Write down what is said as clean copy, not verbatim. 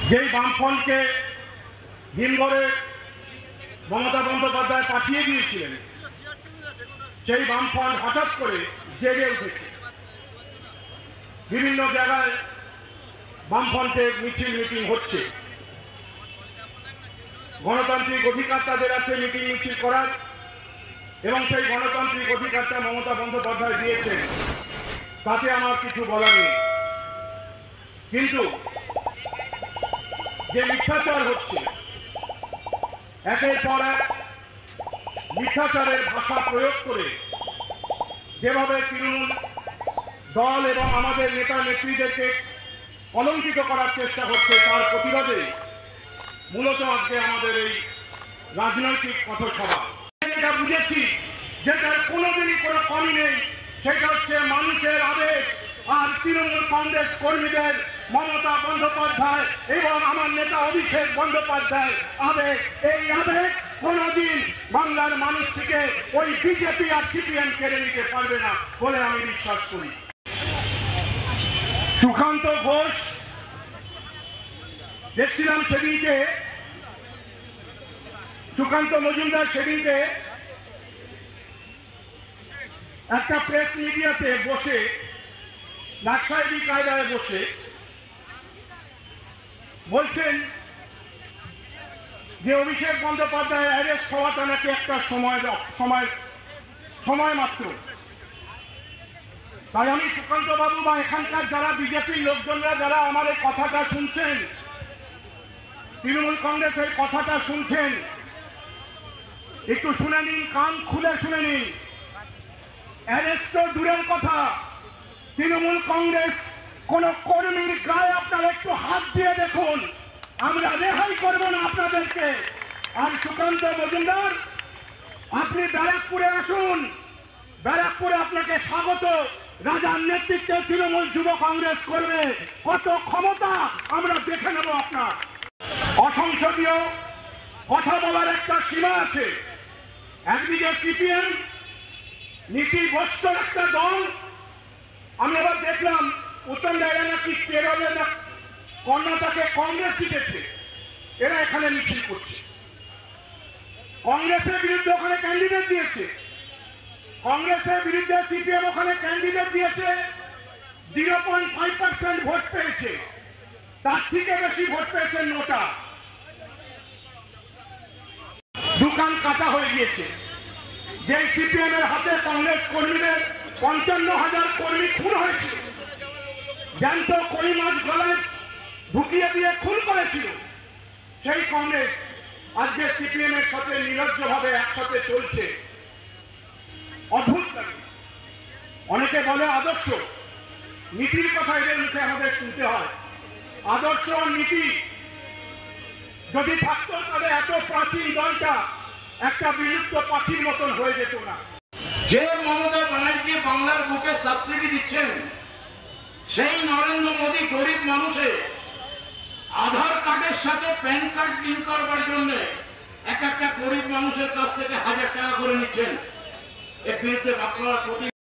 যেই বামফ্রন্টকে হিমঘরে মমতা বন্দ্যোপাধ্যায় পাঠিয়ে দিয়েছিলেন, সেই বামফ্রন্ট হঠাৎ করে জেগে উঠেছে। বিভিন্ন জায়গায় বামফ্রন্টের মিছিল মিটিং হচ্ছে। গণতান্ত্রিক অধিকার তাদের আছে মিটিং মিছিল করার, এবং সেই গণতান্ত্রিক অধিকারটা মমতা বন্দ্যোপাধ্যায় দিয়েছেন, তাতে আমার কিছু বলার নেই। কিন্তু যে মিথ্যাচার হচ্ছে, একের পর এক মিথ্যাচারের ভাষা প্রয়োগ করে যেভাবে তৃণমূল দল এবং আমাদের নেতা নেত্রীদেরকে কলঙ্কিত করার চেষ্টা হচ্ছে, তার প্রতিবাদে মূলত আজকে আমাদের এই রাজনৈতিক পথসভা। যেটা বুঝেছি, যেটার কোনোদিনই কোনো কমি নেই, সেটা হচ্ছে মানুষের আবেগ আর তৃণমূল কংগ্রেস কর্মীদের মমতা বন্দ্যোপাধ্যায় এবং আমার নেতা অভিষেক বন্দ্যোপাধ্যায় আবেগ। এই আবেগ কোনোদিন বাংলার মানুষ থেকে ওই বিজেপি আর সিপিএম কেড়ে নিতে পারবে না বলে আমি বিশ্বাস করি। সুকান্ত ঘোষ দেখছিলাম সেদিনকে, সুকান্ত মজুমদার সেদিনকে একটা প্রেস মিডিয়াতে বসে নাকসাইডি কায়দায় বসে বলছেন যে অভিষেক বন্দ্যোপাধ্যায় অ্যারেস্ট হওয়াটা নাকি একটা সময় মাত্র। তাই আমি সুকান্ত বাবু বা এখানকার যারা বিজেপির লোকজনরা যারা আমার এই কথাটা শুনছেন, তৃণমূল কংগ্রেসের কথাটা শুনছেন, একটু শুনে নিন, কান খুলে শুনে নিন। অ্যারেস্ট তো দূরের কথা, তৃণমূল কংগ্রেস কোন কর্মীর গায়ে আপনারা একটু হাত দিয়ে দেখুন, আমরা রেহাই করব না আপনাদেরকে। আর সুকান্ত মজুমদার, আপনি ব্যারাকপুরে আসুন, ব্যারাকপুরে আপনাকে স্বাগত। রাজার নেতৃত্বে তৃণমূল যুব কংগ্রেস করবে, কত ক্ষমতা আমরা দেখে নেব আপনার। অসংসদীয় কথা বলার একটা সীমা আছে। একদিকে সিপিএম নীতিগ্রস্ত একটা দল, আমি আবার দেখলাম উত্তরবঙ্গে নাকি কেরলে না কর্ণাটকে কংগ্রেস জিতেছে, এরা এখানে মিছিল করছে। কংগ্রেসের বিরুদ্ধে ওখানে ক্যান্ডিডেট দিয়েছে, কংগ্রেসের বিরুদ্ধে সিপিএম ওখানে ক্যান্ডিডেট দিয়েছে, 0.5% ভোট পেয়েছে, তার থেকে বেশি ভোট পেয়েছে নোটা। দোকান কাটা হয়ে গিয়েছে। যে সিপিএম এর হাতে কংগ্রেস কর্মীদের 55,000 কর্মী খুন হয়েছে, জ্যান্ত কই মাছ গলায় ঢুকিয়ে দিয়ে খুন করেছিল, সেই কংগ্রেস আজকে সিপিএম এর সাথে নির্লজ্জভাবে একসাথে চলছে। অদ্ভুত লাগে। অনেকে বলে আদর্শ, নীতির কথা এদের মুখে আমাদের শুনতে হয়। আদর্শ নীতি যদি থাকতো তাহলে এত প্রাচীন দলটা একটা বিলুপ্ত পাখির মতন হয়ে যেত না। যে মমতা ব্যানার্জি বাংলার বুকে সাবসিডি দিচ্ছেন, সেই নরেন্দ্র মোদী গরিব মানুষের আধার কার্ডের সাথে প্যান কার্ড লিঙ্ক করবার জন্য এক একটা গরিব মানুষের কাছ থেকে 1000 টাকা করে নিচ্ছেন। এর বিরুদ্ধে আপনারা